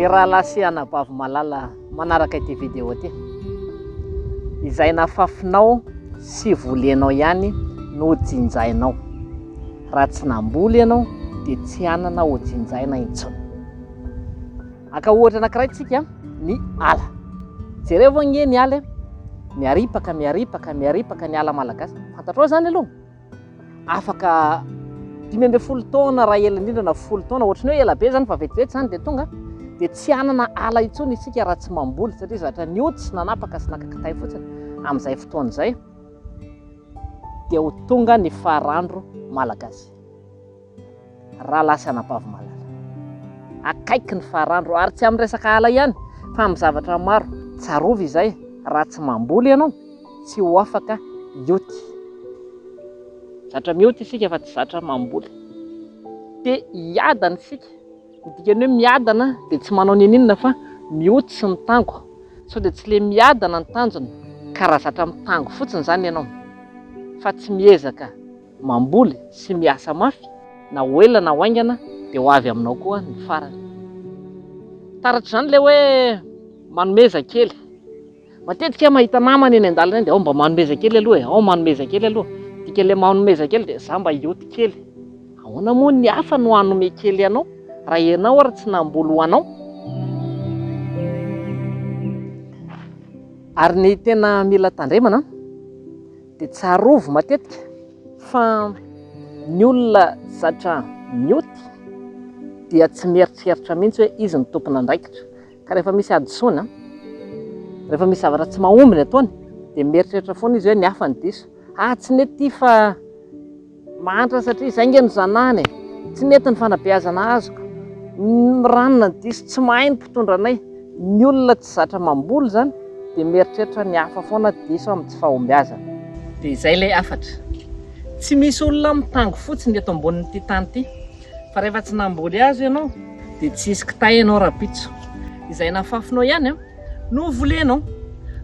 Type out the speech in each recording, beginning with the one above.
Ry rahalahy sy anabavy malala manaraka ity vidéo ty. Izay nafafinao sy volenao ihany no jinjainao. Raha tsy namboly ianao dia tsy anana ho jinjaina intsony. Aka ohatra anankiray tsika ny ala. Jereo va nge ny ala miaripaka ny ala malagasy. Fantatrao zany aloha. Afaka 12 taona raha ela indrindra na 10 taona ohatrany hoe ela be zany fa vetivety zany dia tonga dia tsy anana ala intsony isika raha tsy mamboly satria zatra ny hoditsy nanapaka sy nakakitay fotsiny amin'izay fotoana izay dia ho tonga ny faharandro malagasy. Raha lasa anabavy malala. Akaiky ny faharandro ary tsy amin'ny resaka ala ihany fa amin'ny zavatra maro. Tsarovy izay raha tsy mamboly ianao tsy ho afaka hioty. Zatra mioty isika fa tsy zatra mamboly. Dia hiadana isika. Dikany hoe miadana dia tsy manao ninina fa mioty sy mitango. Sao dia tsy le miadana ny tanjony ka raha zatra mitango fotsiny zany ianao. Fa tsy miezaka mamboly sy miasa mafy na ho ela na ho aingana dia ho avy aminao koa ny farany. Taratra zany le hoe manomeza kely. Matetika mahita namana eny an-dalana eny dia mba manomeza kely aloha manomeza kely aloha. Dika le manomeza kely dia za mba hioty kely. Ahoana moa ny hafa no hanome kely anao raha ianao ary tsy namboly ho anao. Ary ny tena mila tandremana dia tsarovy matetika fa ny olona zatra mioty dia tsy mieritreritra mihitsy hoe izy ny tompona andraikitra. Ka rehefa misy adisoana, rehefa misy zavatra tsy mahombiny ataony dia mieritreritra foana izy hoe ny hafa ny diso. Tsy nety fa mahantra satria izay nge no zanahany. Tsy nety ny fanabeazana azoko. Ranona ny diso tsy mahay ny mpitondra anay. Ny olona tsy zatra mamboly zany dia mieritreritra ny hafa foana diso amin'ny tsy fahombiazana. Dia izay ilay afatra. Tsy misy olona mitango fotsiny eto ambonin'ity tany ity. Fa rehefa tsy namboly azy ianao dia tsy hisy kitay ianao rapitso. Izay nafafinao ihany no volenao.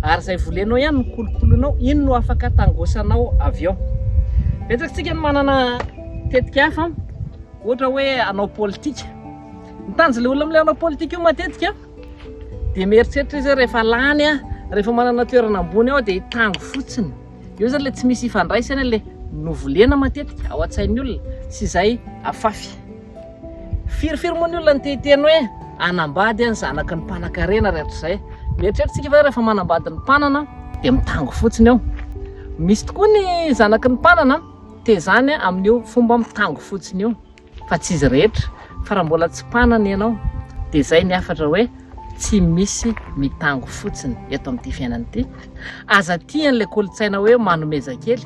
Ary izay volenao ihany no kolokoloinao, iny no afaka tangosanao avy eo. Betsakitsika ny manana tetika hafa, ohatra hoe anao politika. Ny tanjona olona amin'ilay anao politika io matetika dia mieritreritra izy rehefa lany, rehefa manana toerana ambony ao dia hitango fotsiny. Io zany ilay tsy misy ifandraisana ilay novolena matetika ao an-tsain'ny olona sy izay afafy. Firifiry moa ny olona ny tehiteny hoe anambady ny zanaky ny mpanan-karena rehetraizay. Mieritreritra fa rehefa manambady ny mpanana dia mitango fotsiny ao. Misy tokoa ny zanaky ny mpanana tezany amin'io fomba mitango fotsiny io. Fa tsy izy rehetra fa raha mbola tsy mpanana ianao dia izay ny afatra hoe tsy misy mitango fotsiny eto amin'ity fiainana ity. Aza tian'ilay kolontsaina hoe manomeza kely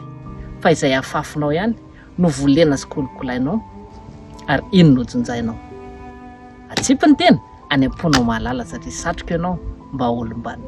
fa izay afafinao ihany no volena sy kolokolainao ary iny no jinjainao. Atsipy ny tena any am-ponao mahalala satria satroka ianao mba olom-bany.